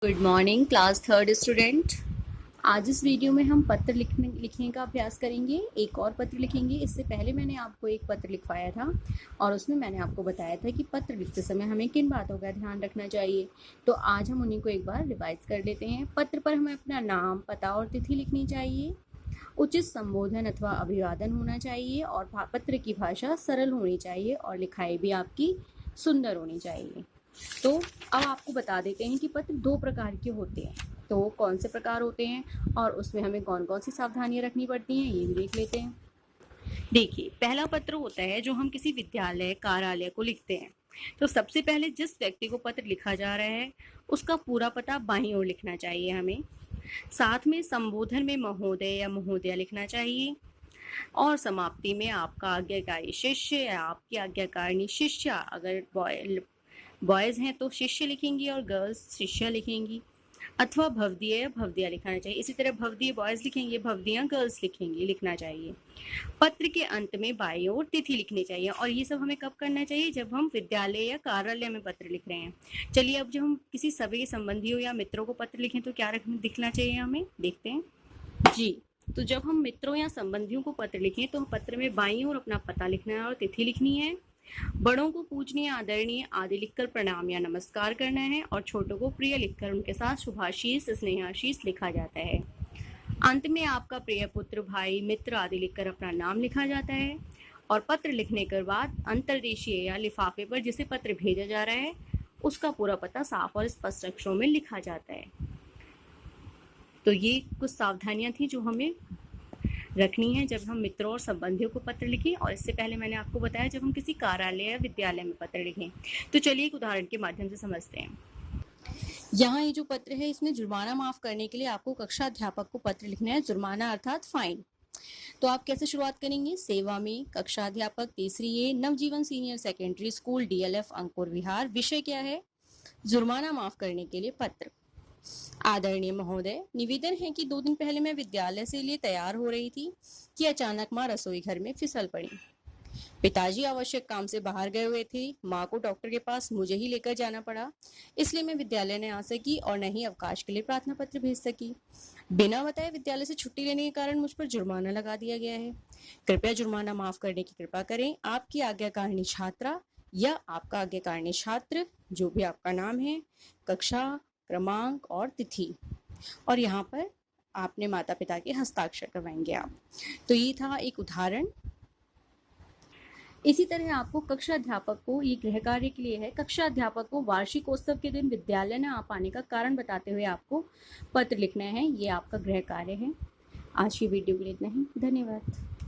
Good morning class third student. आज इस video में हम पत्र लिखने का अभ्यास करेंगे। एक और पत्र लिखेंगे। इससे पहले मैंने आपको एक पत्र लिखवाया था और उसमें मैंने आपको बताया था कि पत्र लिखते समय हमें किन बातों का ध्यान रखना चाहिए। तो आज हम उन्हीं को एक बार रिवाइज कर लेते हैं। पत्र पर हमें अपना नाम, पता और तिथि लिखनी चाहिए। उचित संबोधन अथवा अभिवादन होना चाहिए और पत्र की भाषा सरल होनी चाहिए और लिखाई भी आपकी सुंदर होनी चाहिए। तो अब आपको बता देते हैं कि पत्र दो प्रकार के होते हैं। तो कौन से प्रकार होते हैं और उसमें हमें कौन कौन सी सावधानियां रखनी पड़ती हैं ये भी देख लेते हैं। देखिए, पहला पत्र होता है जो हम किसी विद्यालय, कार्यालय को लिखते हैं। तो सबसे पहले जिस व्यक्ति को पत्र लिखा जा रहा है उसका पूरा पता बाईं ओर लिखना चाहिए हमें। साथ में संबोधन में महोदय या महोदया लिखना चाहिए और समाप्ति में आपका आज्ञाकारी शिष्य या आपकी आज्ञाकारिणी शिष्या। अगर बॉयज़ हैं तो शिष्य लिखेंगी और गर्ल्स शिष्या लिखेंगी, अथवा भवदीय या भवदिया लिखना चाहिए। इसी तरह भवदीय बॉयज़ लिखेंगे, भवदिया गर्ल्स लिखेंगी, लिखना चाहिए। पत्र के अंत में बाईं ओर तिथि लिखनी चाहिए और ये सब हमें कब करना चाहिए? जब हम विद्यालय या कार्यालय में पत्र लिख रहे हैं। चलिए, अब जब हम किसी सगे संबंधियों या मित्रों को पत्र लिखें तो क्या दिखना चाहिए हमें, देखते हैं जी। तो जब हम मित्रों या संबंधियों को पत्र लिखें तो पत्र में बाईं ओर अपना पता लिखना है और तिथि लिखनी है। बड़ों को पूजनीय, आदरणीय आदि लिखकर प्रणाम या नमस्कार करना है और छोटों को प्रिय लिखकर उनके साथ शुभाशीष, स्नेहाशीष लिखा जाता है। अंत में आपका प्रिय पुत्र, भाई, मित्र आदि लिखकर अपना नाम लिखा जाता है और पत्र लिखने के बाद अंतर्देशीय या लिफाफे पर जिसे पत्र भेजा जा रहा है उसका पूरा पता साफ और स्पष्ट अक्षरों में लिखा जाता है। तो ये कुछ सावधानियां थी जो हमें रखनी है जब हम मित्रों और संबंधियों को पत्र लिखें। और इससे पहले मैंने आपको बताया जब हम किसी कार्यालय या विद्यालय में पत्र लिखें। तो चलिए एक उदाहरण के माध्यम से समझते हैं। यहाँ ये जो पत्र है इसमें जुर्माना माफ करने के लिए आपको कक्षा अध्यापक को पत्र लिखना है। जुर्माना अर्थात फाइन। तो आप कैसे शुरुआत करेंगे? सेवा में, कक्षा अध्यापक, तीसरी ए, नवजीवन सीनियर सेकेंडरी स्कूल, DLF अंकुर विहार। विषय क्या है? जुर्माना माफ करने के लिए पत्र। आदरणीय महोदय, निवेदन है कि 2 दिन पहले मैं विद्यालय से लिए तैयार हो रही थी कि अचानक माँ रसोई घर में फिसल पड़ी। पिताजी आवश्यक काम से बाहर गए हुए थे। माँ को डॉक्टर के पास मुझे ही लेकर जाना पड़ा, इसलिए मैं विद्यालय नहीं आ सकी और न ही अवकाश के लिए प्रार्थना पत्र भेज सकी। बिना बताए विद्यालय से छुट्टी लेने के कारण मुझ पर जुर्माना लगा दिया गया है। कृपया जुर्माना माफ करने की कृपा करें। आपकी आज्ञाकारिणी छात्रा या आपका आज्ञाकारिणी छात्र, जो भी आपका नाम है, कक्षा, क्रमांक और तिथि। और यहाँ पर आपने माता पिता के हस्ताक्षर करवाएंगे आप। तो ये था एक उदाहरण। इसी तरह आपको कक्षा अध्यापक को, ये गृह कार्य के लिए है, कक्षा अध्यापक को वार्षिकोत्सव के दिन विद्यालय न आ पाने का कारण बताते हुए आपको पत्र लिखना है। ये आपका गृह कार्य है। आज की वीडियो के लिए इतना ही। धन्यवाद।